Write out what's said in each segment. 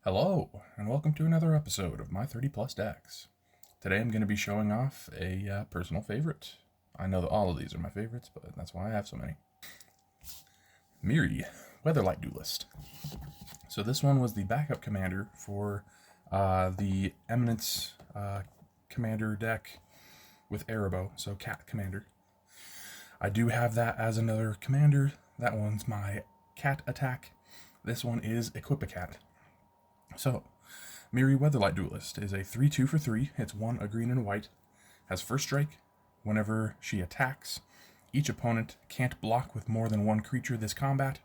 Hello, and welcome to another episode of my 30 plus decks. Today I'm going to be showing off a personal favorite. I know that all of these are my favorites, but that's why I have so many. Mirri, Weatherlight Duelist. So this one was the backup commander for the Eminence commander deck with Erebos, so cat commander. I do have that as another commander. That one's my cat attack. This one is Equip a Cat. So, Mirri Weatherlight Duelist is a 3-2 for 3. It's 1 a green and white. Has first strike. Whenever she attacks, each opponent can't block with more than one creature this combat.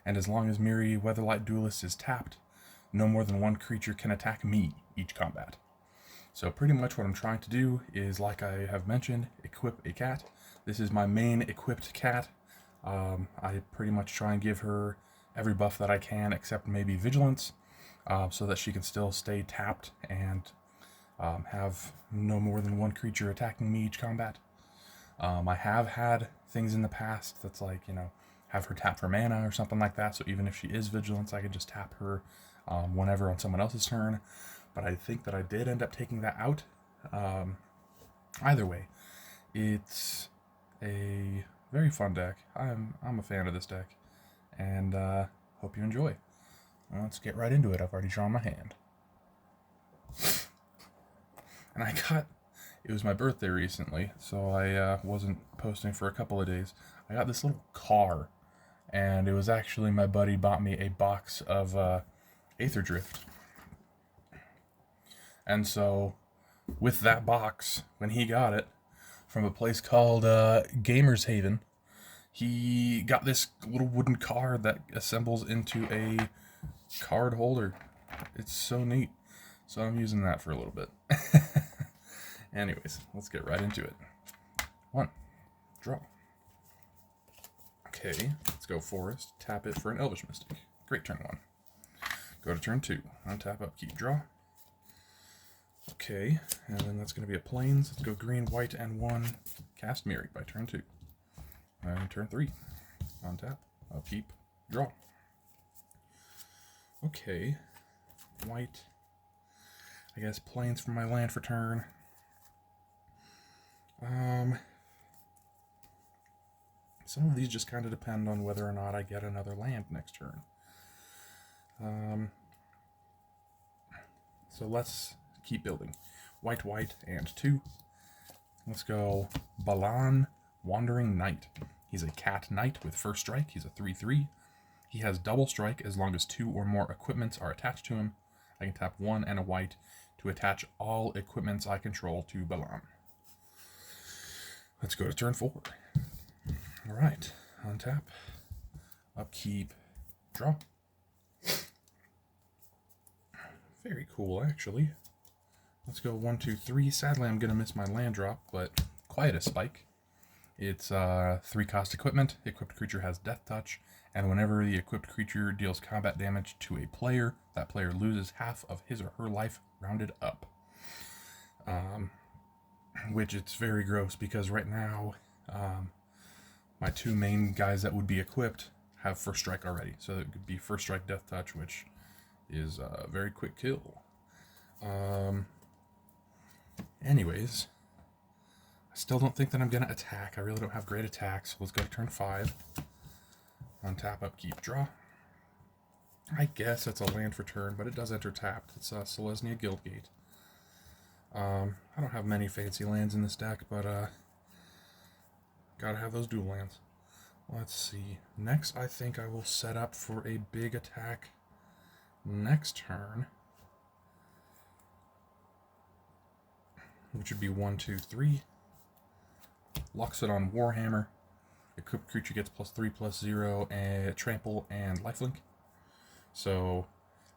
And as long as Mirri Weatherlight Duelist is tapped, no more than one creature can attack me each combat. So pretty much what I'm trying to do is, like I have mentioned, equip a cat. This is my main equipped cat. I pretty much try and give her every buff that I can except maybe Vigilance. So that she can still stay tapped and have no more than one creature attacking me each combat. I have had things in the past that's like, have her tap for mana or something like that, so even if she is Vigilance, I can just tap her whenever on someone else's turn. But I think that I did end up taking that out. Either way, it's a very fun deck. I'm a fan of this deck, and hope you enjoy. Let's get right into it. I've already drawn my hand. And it was my birthday recently, so I wasn't posting for a couple of days. I got this little car, and it was actually my buddy bought me a box of Aether Drift. And so, with that box, when he got it, from a place called Gamers Haven, he got this little wooden car that assembles into a card holder. It's so neat. So I'm using that for a little bit. Anyways, let's get right into it. 1, draw. Okay, let's go Forest. Tap it for an Elvish Mystic. Great, turn 1. Go to turn 2. Untap, upkeep, draw. Okay, and then that's going to be a Plains. Let's go green, white, and 1. Cast Mirri by turn 2. And turn 3. Untap, upkeep, draw. Okay, white. I guess Plains for my land for turn. Some of these just kind of depend on whether or not I get another land next turn. So let's keep building. White, white, and 2. Let's go Balan, Wandering Knight. He's a cat knight with first strike. He's a 3-3. He has double strike as long as 2 or more equipments are attached to him. I can tap 1 and a white to attach all equipments I control to Balan. Let's go to turn 4. Alright, untap, upkeep, draw. Very cool, actually. Let's go 1, 2, 3. Sadly, I'm going to miss my land drop, but quite a spike. It's 3 cost equipment. Equipped creature has Death Touch, and whenever the equipped creature deals combat damage to a player, that player loses half of his or her life rounded up. Which it's very gross because right now, my 2 main guys that would be equipped have first strike already. So it could be first strike, Death Touch, which is a very quick kill. Anyways, I still don't think that I'm going to attack. I really don't have great attacks. So let's go to turn 5. Untap, upkeep, draw. I guess it's a land for turn, but it does enter tapped. It's Selesnya Guildgate. I don't have many fancy lands in this deck, but gotta have those dual lands. Let's see. Next, I think I will set up for a big attack next turn, which would be 1, 2, 3. Locks it on Warhammer. Equipped creature gets +3/+0 and trample and lifelink. So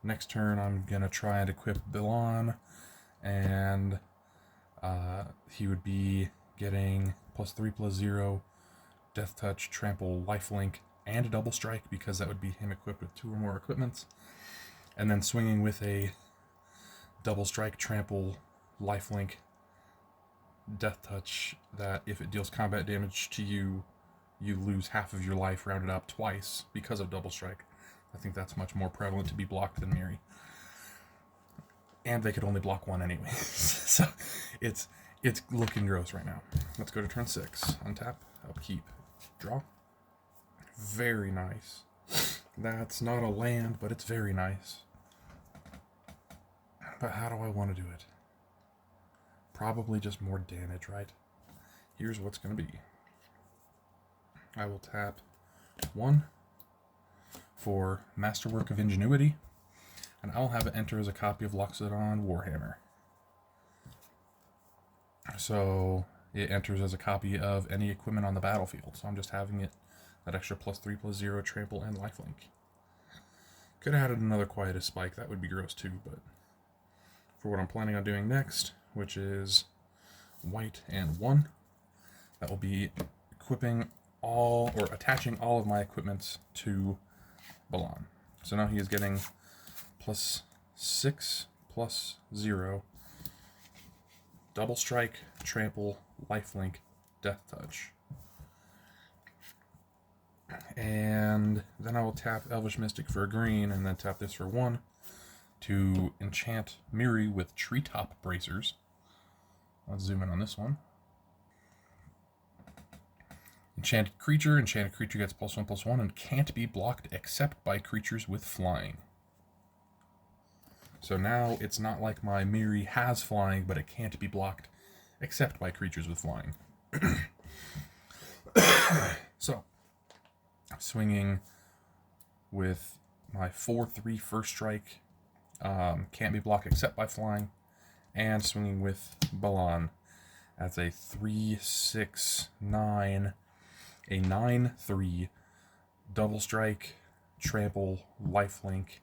next turn I'm gonna try and equip Balan, and he would be getting +3/+0, Death Touch, trample, lifelink, and a double strike because that would be him equipped with 2 or more equipments, and then swinging with a double strike, trample, lifelink, Death Touch, that if it deals combat damage to you, you lose half of your life rounded up twice because of double strike. I think that's much more prevalent to be blocked than Mirri. and they could only block one anyway. So it's looking gross right now. Let's go to turn 6. Untap, upkeep, draw. Very nice. That's not a land, but it's very nice. But how do I want to do it? Probably just more damage, right? Here's what's going to be. I will tap 1 for Masterwork of Ingenuity, and I'll have it enter as a copy of Loxodon Warhammer. So it enters as a copy of any equipment on the battlefield. So I'm just having it that extra +3/+0 trample and lifelink. Could have added another Quietus Spike. That would be gross too, but for what I'm planning on doing next, which is white and 1, that will be equipping all, or attaching all of my equipments to Balan. So now he is getting +6/+0, double strike, trample, lifelink, death touch. And then I will tap Elvish Mystic for a green, and then tap this for 1 to enchant Mirri with Treetop Bracers. Let's zoom in on this one. Enchanted creature gets +1/+1 and can't be blocked except by creatures with flying. So now it's not like my Mirri has flying, but it can't be blocked except by creatures with flying. So, swinging with my 4/3 first strike, can't be blocked except by flying, and swinging with Balan as a 3/6/9, a 9/3 double strike, trample, lifelink,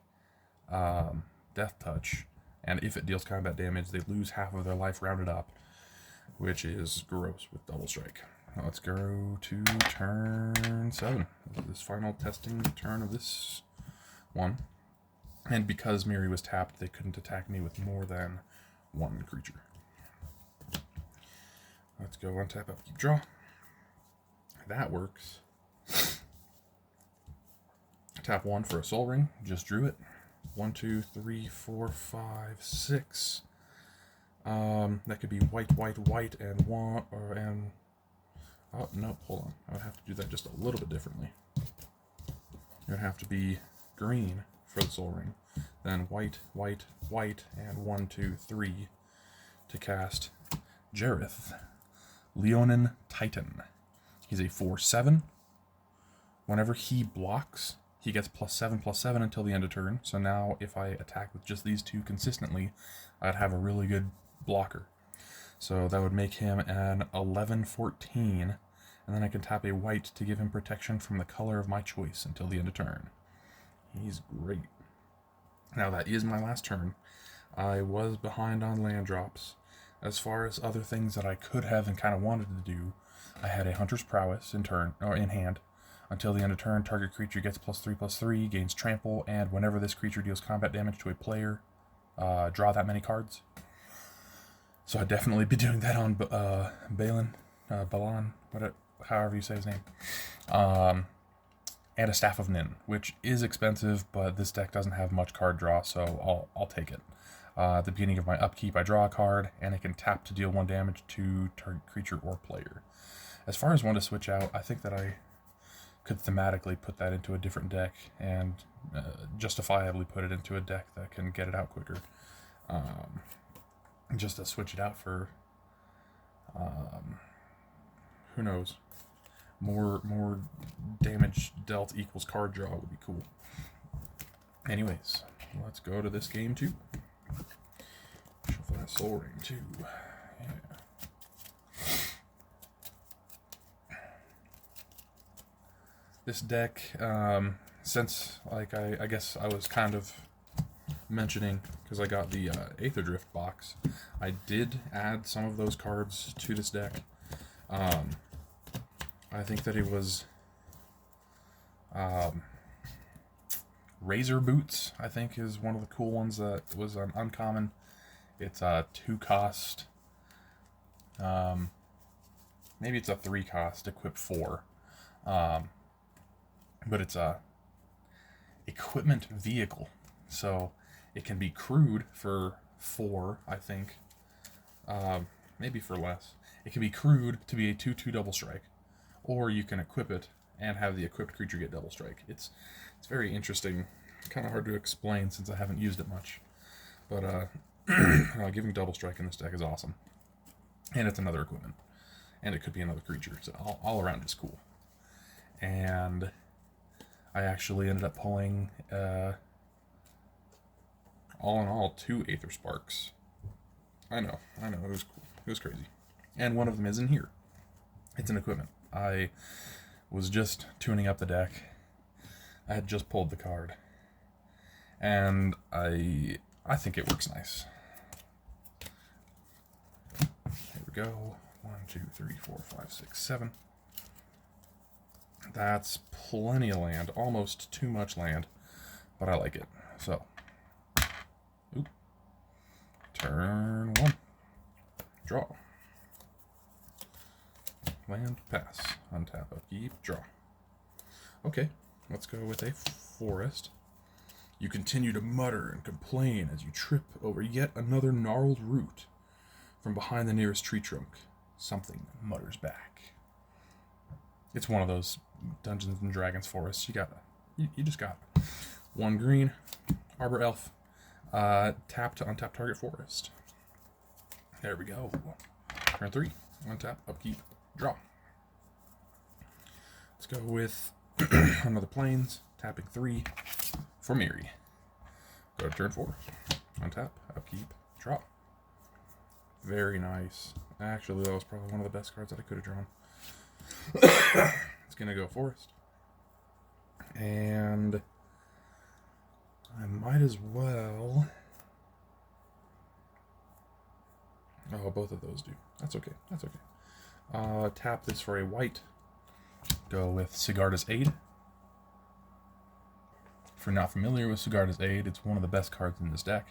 death touch, and if it deals combat damage, they lose half of their life rounded up, which is gross with double strike. Let's go to turn 7. This final testing turn of this one. And because Mirri was tapped, they couldn't attack me with more than 1 creature. Let's go untap, upkeep, draw. That works. Tap 1 for a Soul Ring. Just drew it. 1, 2, 3, 4, 5, 6. That could be white, and 1, and oh no, hold on. I would have to do that just a little bit differently. It would have to be green for the Soul Ring, then white, and 1, 2, 3 to cast Jareth, Leonin Titan. He's a 4/7. Whenever he blocks, he gets +7/+7 until the end of turn. So now if I attack with just these two consistently, I'd have a really good blocker. So that would make him an 11/14, and then I can tap a white to give him protection from the color of my choice until the end of turn. He's great. Now that is my last turn. I was behind on land drops. As far as other things that I could have and kind of wanted to do, I had a Hunter's Prowess in hand. Until the end of turn, target creature gets +3/+3, gains trample, and whenever this creature deals combat damage to a player, draw that many cards. So I'd definitely be doing that on Balan, however you say his name. And a Staff of Nin, which is expensive, but this deck doesn't have much card draw, so I'll take it. At the beginning of my upkeep, I draw a card, and it can tap to deal 1 damage to target creature or player. As far as one to switch out, I think that I could thematically put that into a different deck and justifiably put it into a deck that can get it out quicker. Just to switch it out for, who knows, more damage dealt equals card draw would be cool. Anyways, let's go to this game too. Shuffle that Soul Ring too. Yeah. This deck, since, like, I guess I was kind of mentioning, because I got the Aether Drift box, I did add some of those cards to this deck. I think that it was Razor Boots, I think, is one of the cool ones that was uncommon. It's a 2-cost, maybe it's a 3-cost, equip 4. But it's a equipment vehicle, so it can be crewed for 4, I think. Maybe for less. It can be crewed to be a 2/2 double strike, or you can equip it and have the equipped creature get double strike. It's very interesting. Kind of hard to explain since I haven't used it much, but giving double strike in this deck is awesome, and it's another equipment, and it could be another creature. So all around it's cool. And I actually ended up pulling all in all 2 Aether Sparks. I know, it was cool. It was crazy. And one of them is in here. It's an equipment. I was just tuning up the deck. I had just pulled the card. And I think it works nice. Here we go. 1, 2, 3, 4, 5, 6, 7. That's plenty of land. Almost too much land. But I like it. So. Oop. Turn 1. Draw. Land, pass. Untap, upkeep, draw. Okay, let's go with a forest. You continue to mutter and complain as you trip over yet another gnarled root. From behind the nearest tree trunk, something mutters back. It's one of those Dungeons and Dragons forests. You just got 1 green, Arbor Elf, tap to untap target forest. There we go. Turn 3, untap, upkeep, draw. Let's go with another plains, tapping 3 for Mirri. Go to turn 4, untap, upkeep, draw. Very nice. Actually, that was probably one of the best cards that I could have drawn. It's gonna go forest. And I might as well. Oh, both of those do. That's okay. That's okay. Tap this for a white. Go with Sigarda's Aid. If you're not familiar with Sigarda's Aid, it's one of the best cards in this deck.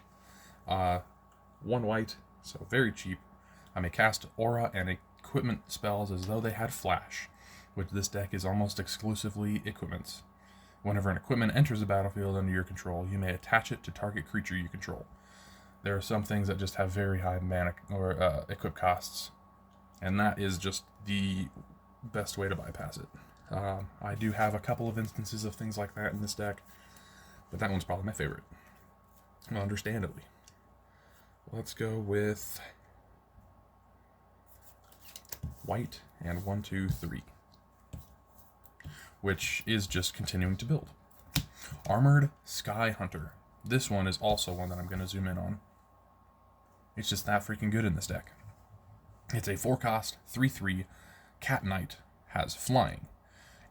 1 white, so very cheap. I may cast aura and equipment spells as though they had flash, which this deck is almost exclusively equipments. Whenever an equipment enters the battlefield under your control, you may attach it to target creature you control. There are some things that just have very high mana or equip costs, and that is just the best way to bypass it. I do have a couple of instances of things like that in this deck, but that one's probably my favorite. Well, understandably. Let's go with white and 1, 2, 3, which is just continuing to build. Armored Sky Hunter. This one is also one that I'm going to zoom in on. It's just that freaking good in this deck. It's a 4-cost, 3/3 Cat Knight, has flying,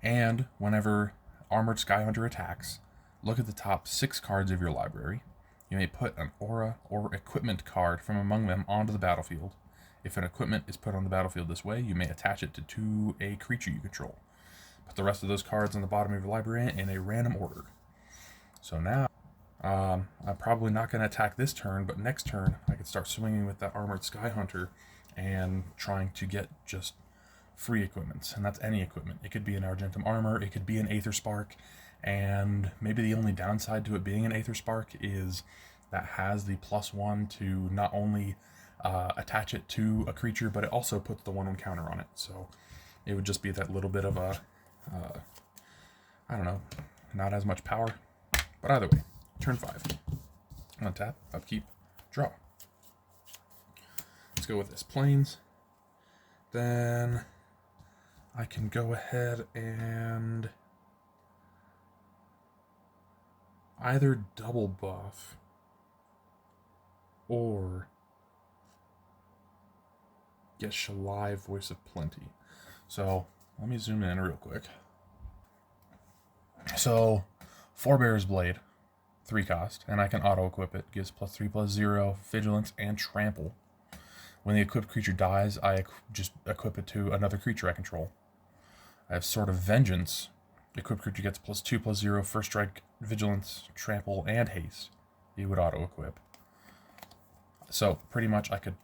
and whenever Armored Sky Hunter attacks, look at the top 6 cards of your library. You may put an aura or equipment card from among them onto the battlefield. If an equipment is put on the battlefield this way, you may attach it to a creature you control. Put the rest of those cards on the bottom of your library in a random order. So now, I'm probably not going to attack this turn, but next turn I could start swinging with that Armored Sky Hunter and trying to get just free equipments, and that's any equipment. It could be an Argentum Armor, it could be an Aether Spark, and maybe the only downside to it being an Aether Spark is that has the +1 to not only attach it to a creature, but it also puts the 1/1 counter on it. So it would just be that little bit of a, I don't know, not as much power. But either way, turn 5. Untap, upkeep, draw. Let's go with this plains. Then I can go ahead and either double buff or get Shalai, Voice of Plenty. So let me zoom in real quick. So Forebear's Blade, 3-cost, and I can auto-equip it. Gives +3/+0, Vigilance, and Trample. When the equipped creature dies, I just equip it to another creature I control. I have Sword of Vengeance. Equipped creature gets +2/+0, First Strike, Vigilance, Trample, and Haste. You would auto-equip. So pretty much I could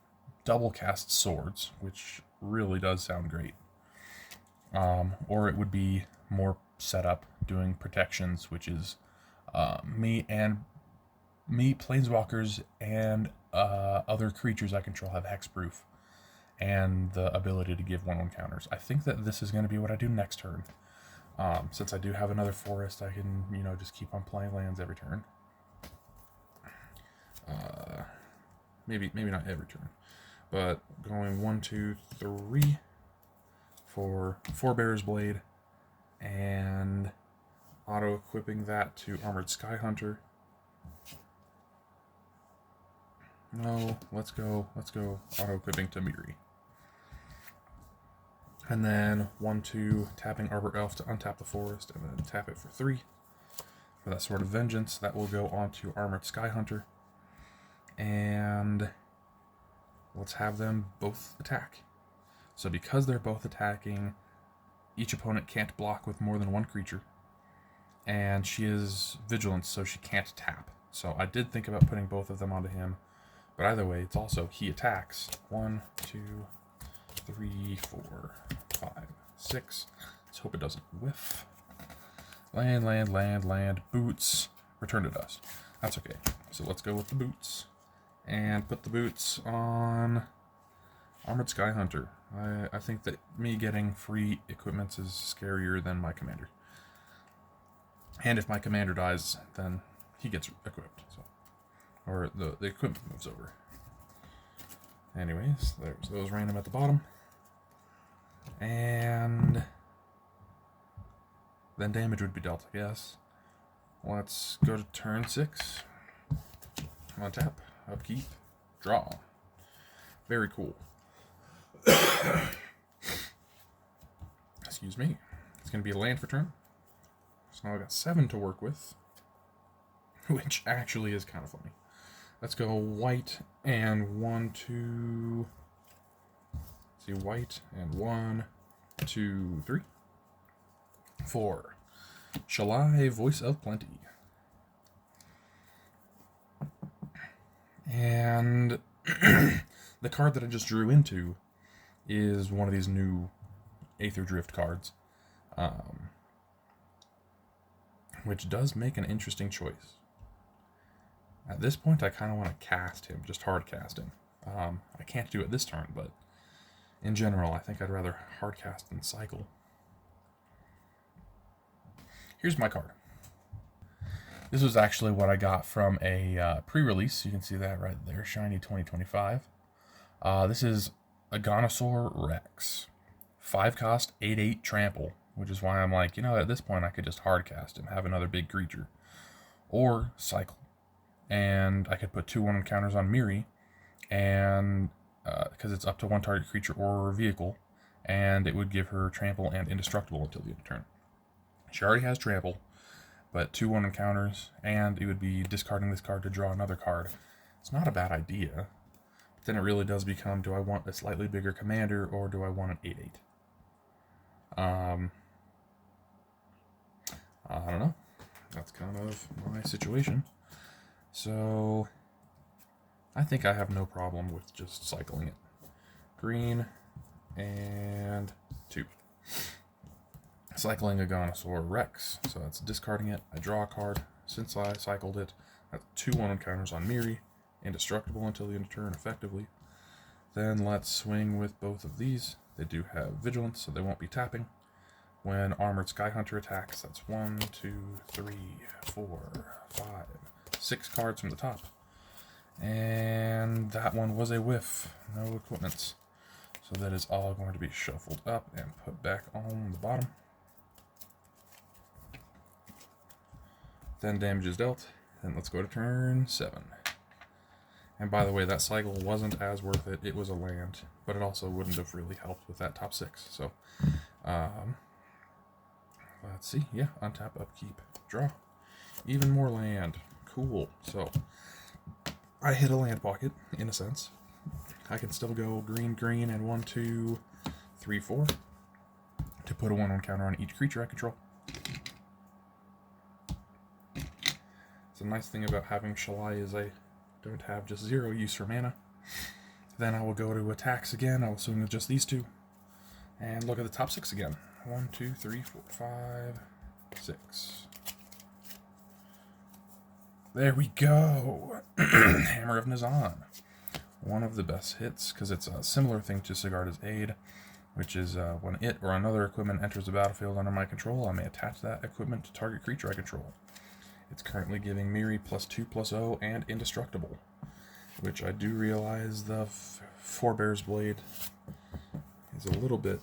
double cast Swords, which really does sound great. Or it would be more setup doing protections, which is me and me, planeswalkers, and other creatures I control have hexproof and the ability to give 1/1 counters. I think that this is going to be what I do next turn. Since I do have another forest, I can, just keep on playing lands every turn. Maybe not every turn, but going 1, 2, 3 for Forebear's Blade, and auto-equipping that to Armored Skyhunter. No, let's go auto-equipping to Mirri. And then 1, 2, tapping Arbor Elf to untap the forest, and then tap it for 3. For that Sword of Vengeance, that will go onto Armored Skyhunter. And let's have them both attack. So because they're both attacking, each opponent can't block with more than one creature. And she is Vigilance, so she can't tap. So I did think about putting both of them onto him. But either way, it's also he attacks. 1, 2, 3, 4, 5, 6. Let's hope it doesn't whiff. Land. Boots. Return to dust. That's okay. So let's go with the boots. And put the boots on Armored Skyhunter. I think that me getting free equipments is scarier than my commander. And if my commander dies, then he gets equipped. So, or the equipment moves over. Anyways, there's those random at the bottom. And then damage would be dealt, I guess. Let's go to turn 6. On tap, upkeep, draw. Very cool. Excuse me. It's going to be a land for turn. So now I've got 7 to work with, which actually is kind of funny. Let's go white and 1, 2. Let's see, white and 1, 2, 3, 4. Shalai, Voice of Plenty. And the card that I just drew into is one of these new Aether Drift cards, which does make an interesting choice. At this point, I kind of want to cast him, just hard cast him. I can't do it this turn, but in general, I think I'd rather hard cast than cycle. Here's my card. This was actually what I got from a pre-release. You can see that right there, Shiny 2025. This is Aganosaur Rex. 5 cost, 8/8 trample, which is why I'm like, at this point I could just hard cast him, have another big creature. Or cycle. And I could put 2/1 counters on Mirri, and because it's up to 1 target creature or vehicle, and it would give her trample and indestructible until the end of turn. She already has trample, but 2/1 encounters, and it would be discarding this card to draw another card. It's not a bad idea. But then it really does become, do I want a slightly bigger commander, or do I want an 8/8? I don't know. That's kind of my situation. So I think I have no problem with just cycling it. Green and 2. Cycling Aganosaur Rex. So that's discarding it. I draw a card. Since I cycled it, that's 2/1 encounters on Mirri. Indestructible until the end of turn, effectively. Then let's swing with both of these. They do have Vigilance, so they won't be tapping. When Armored Skyhunter attacks, that's 1, 2, 3, 4, 5, 6 cards from the top. And that one was a whiff. No equipments. So that is all going to be shuffled up and put back on the bottom. Then damage is dealt. Then let's go to turn 7. And by the way, that cycle wasn't as worth it. It was a land, but it also wouldn't have really helped with that top 6. So, let's see. Yeah, untap, upkeep, draw. Even more land. Cool. So, I hit a land pocket, in a sense. I can still go green, and 1, 2, 3, 4 to put a 1/1 counter on each creature I control. It's a nice thing about having Shalai is I don't have just 0 use for mana. Then I will go to attacks again. I will swing with just these 2. And look at the top 6 again. 1, 2, 3, 4, 5, 6. There we go. Hammer of Nizan. One of the best hits, because it's a similar thing to Sigarda's Aid, which is when it or another equipment enters the battlefield under my control, I may attach that equipment to target creature I control. It's currently giving Mirri +2/+0 and Indestructible, which I do realize the Forebear's Blade is a little bit,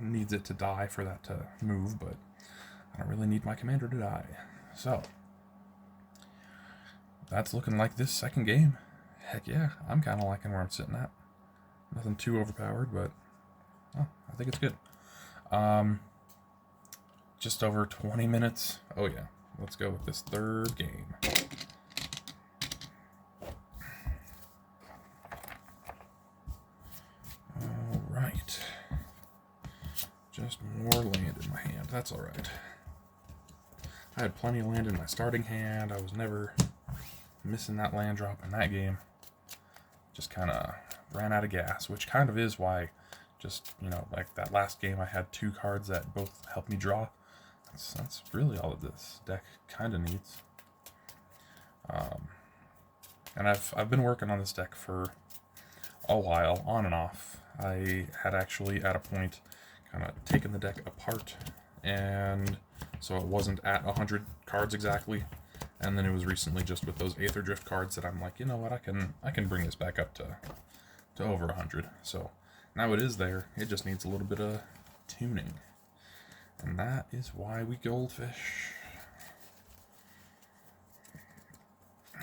needs it to die for that to move, but I don't really need my commander to die. So, that's looking like this second game. Heck yeah, I'm kind of liking where I'm sitting at. Nothing too overpowered, but I think it's good. Just over 20 minutes. Oh yeah, let's go with this third game. Alright. Just more land in my hand. That's alright. I had plenty of land in my starting hand. I was never missing that land drop in that game. Just kind of ran out of gas, which kind of is why, just, like that last game, I had 2 cards that both helped me draw. That's really all that this deck kind of needs. And I've been working on this deck for a while, on and off. I had actually, at a point, kind of taken the deck apart, and so it wasn't at 100 cards exactly. And then it was recently just with those Aether Drift cards that I'm like, you know what, I can bring this back up to over 100. So now it is there. It just needs a little bit of tuning. And that is why we goldfish.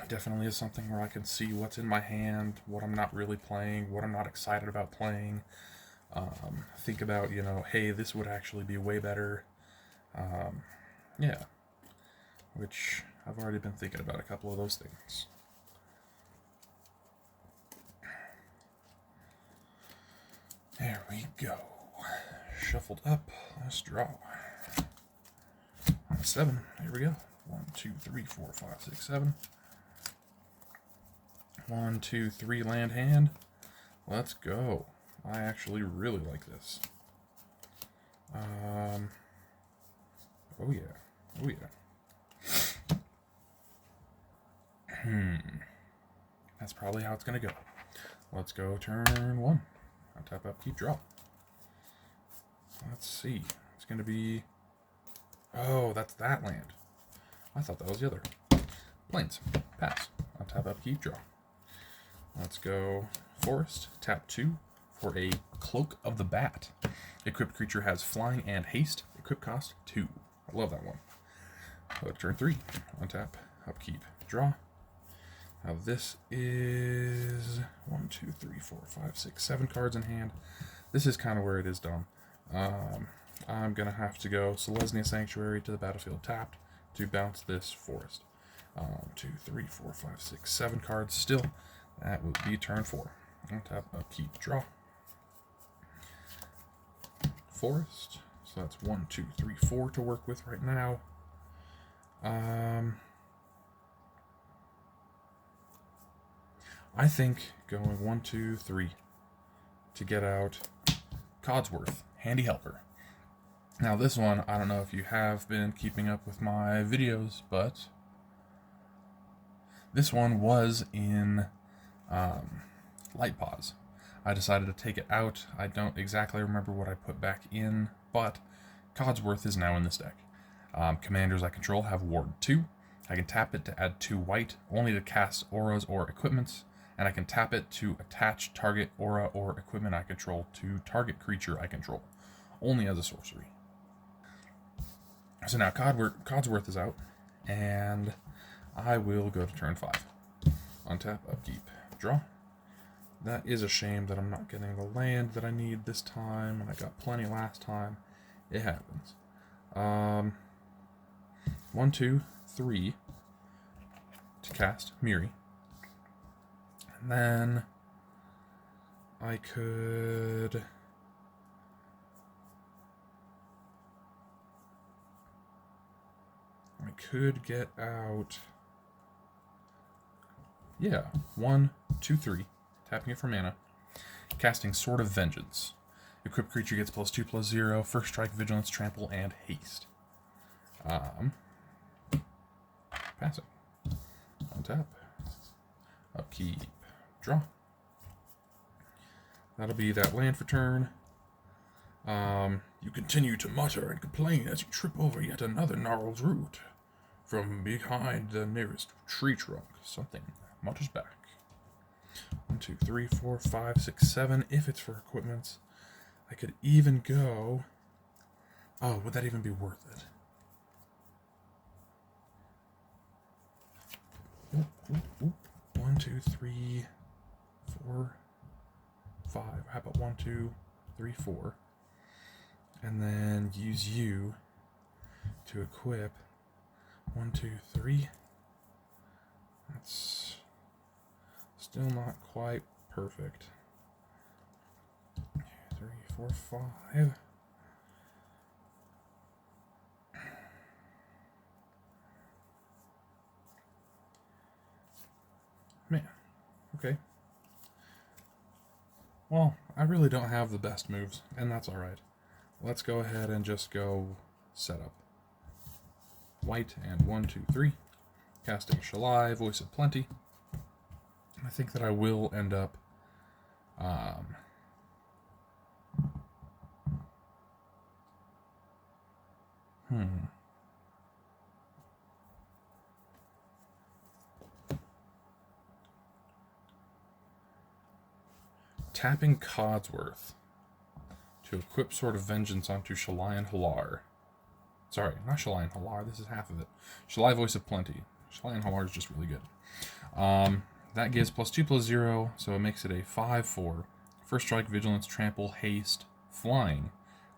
It definitely is something where I can see what's in my hand, what I'm not really playing, what I'm not excited about playing. Think about, hey, this would actually be way better. Yeah. Which I've already been thinking about a couple of those things. There we go. Shuffled up. Let's draw. On 7. Here we go. 1, 2, 3, 4, 5, 6, 7. 1, 2, 3 land hand. Let's go. I actually really like this. Oh yeah. Oh yeah. That's probably how it's gonna go. Let's go turn 1. I'll tap up, keep, draw. Let's see. It's gonna be... Oh, that's that land. I thought that was the other. Plains. Pass. I'll tap up, keep, draw. Let's go Forest. Tap 2 for a Cloak of the Bat. Equipped creature has flying and haste. Equip cost 2. I love that one. Turn 3. Untap, upkeep, draw. Now this is 1, 2, 3, 4, 5, 6, 7 cards in hand. This is kind of where it is dumb. I'm going to have to go Selesnya Sanctuary to the battlefield tapped to bounce this Forest. 2, 3, 4, 5, 6, 7 cards still. That would be turn 4. Untap, upkeep, draw. Forest. So that's 1, 2, 3, 4 to work with right now. I think going 1, 2, 3 to get out Codsworth, Handy Helper. Now this one, I don't know if you have been keeping up with my videos, but this one was in Light Pause. I decided to take it out. I don't exactly remember what I put back in, but Codsworth is now in this deck. Commanders I control have Ward 2. I can tap it to add 2 white, only to cast auras or equipments, and I can tap it to attach target aura or equipment I control to target creature I control, only as a sorcery. So now Codsworth is out, and I will go to turn 5. Untap, upkeep, draw. That is a shame that I'm not getting the land that I need this time, and I got plenty last time. It happens. 1, 2, 3 to cast Mirri. And then I could... get out... Yeah, 1, 2, 3. Tapping it for mana. Casting Sword of Vengeance. Equipped creature gets +2/+0, first strike, vigilance, trample, and haste. Pass it. Untap. Upkeep. Draw. That'll be that land for turn. You continue to mutter and complain as you trip over yet another gnarled root. From behind the nearest tree trunk, something mutters back. 1, 2, 3, 4, 5, 6, 7. If it's for equipments, I could even go. Oh, would that even be worth it? Oop. 1, 2, 3, 4, 5. How about 1, 2, 3, 4? And then use you to equip 1, 2, 3. That's still not quite perfect. 3, 4, 5. Man, okay. Well, I really don't have the best moves, and that's alright. Let's go ahead and just go set up. White and 1, 2, 3. Casting Shalai, Voice of Plenty. I think that I will end up tapping Codsworth to equip Sword of Vengeance onto Shalai and Halar. Sorry, not Shalai and Halar, this is half of it. Shalai, Voice of Plenty. Shalai and Halar is just really good. That gives +2/+0, so it makes it a 5/4. First strike, vigilance, trample, haste, flying.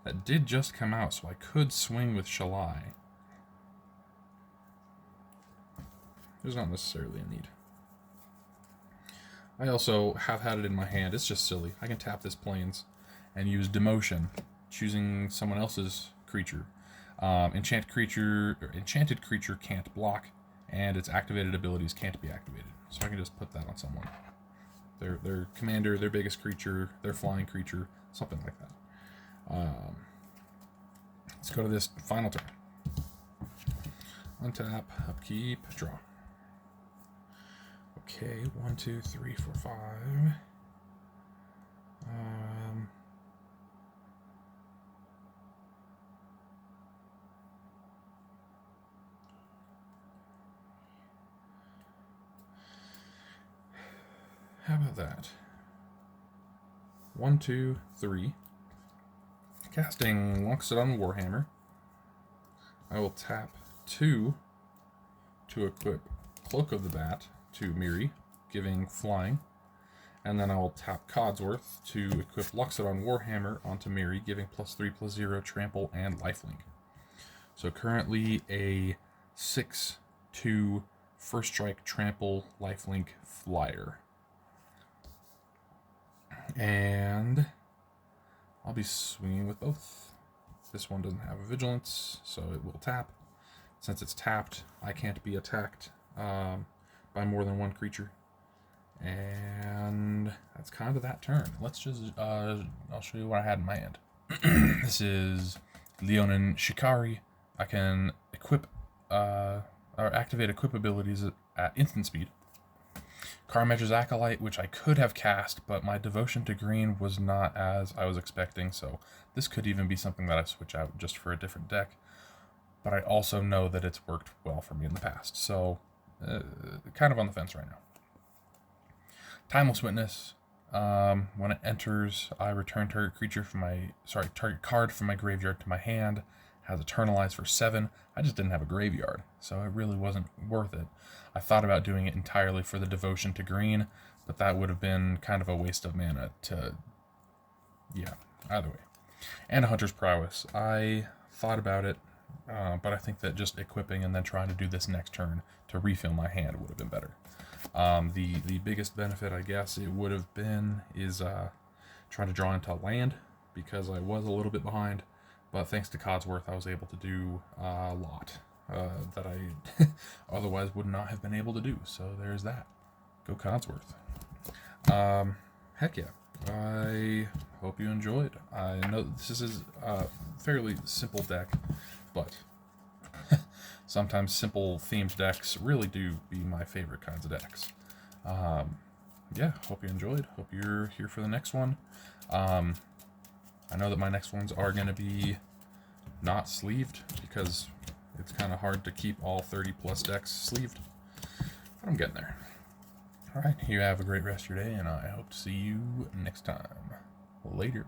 That did just come out, so I could swing with Shalai. There's not necessarily a need. I also have had it in my hand. It's just silly. I can tap this Plains and use Demotion, choosing someone else's creature. Enchanted creature can't block, and its activated abilities can't be activated. So I can just put that on someone. Their commander, their biggest creature, their flying creature, something like that. Let's go to this final turn. Untap, upkeep, draw. Okay, 1, 2, 3, 4, 5. How about that? 1, 2, 3. Casting Loxodon Warhammer. I will tap 2 to equip Cloak of the Bat to Mirri, giving flying. And then I will tap Codsworth to equip Loxodon Warhammer onto Mirri, giving +3/+0 trample and lifelink. So currently a 6/2 first strike trample lifelink flyer. And I'll be swinging with both. This one doesn't have a vigilance, so it will tap. Since it's tapped, I can't be attacked by more than one creature. And that's kind of that turn. Let's just, I'll show you what I had in my hand. This is Leonin Shikari. I can equip, or activate equip abilities at instant speed. Carmetra's Acolyte, which I could have cast, but my devotion to green was not as I was expecting, so this could even be something that I switch out just for a different deck. But I also know that it's worked well for me in the past, so kind of on the fence right now. Timeless Witness. When it enters, I return target card from my graveyard to my hand. Has Eternalize for 7. I just didn't have a graveyard, so it really wasn't worth it. I thought about doing it entirely for the devotion to green, but that would have been kind of a waste of mana to... Yeah, either way. And a Hunter's Prowess. I thought about it, but I think that just equipping and then trying to do this next turn to refill my hand would have been better. The biggest benefit, I guess, it would have been is trying to draw into land, because I was a little bit behind. But thanks to Codsworth, I was able to do a lot that I otherwise would not have been able to do. So there's that. Go Codsworth. Heck yeah. I hope you enjoyed. I know this is a fairly simple deck, but sometimes simple themed decks really do be my favorite kinds of decks. Yeah, hope you enjoyed. Hope you're here for the next one. I know that my next ones are going to be not sleeved because it's kind of hard to keep all 30 plus decks sleeved, but I'm getting there. All right, you have a great rest of your day, and I hope to see you next time. Later.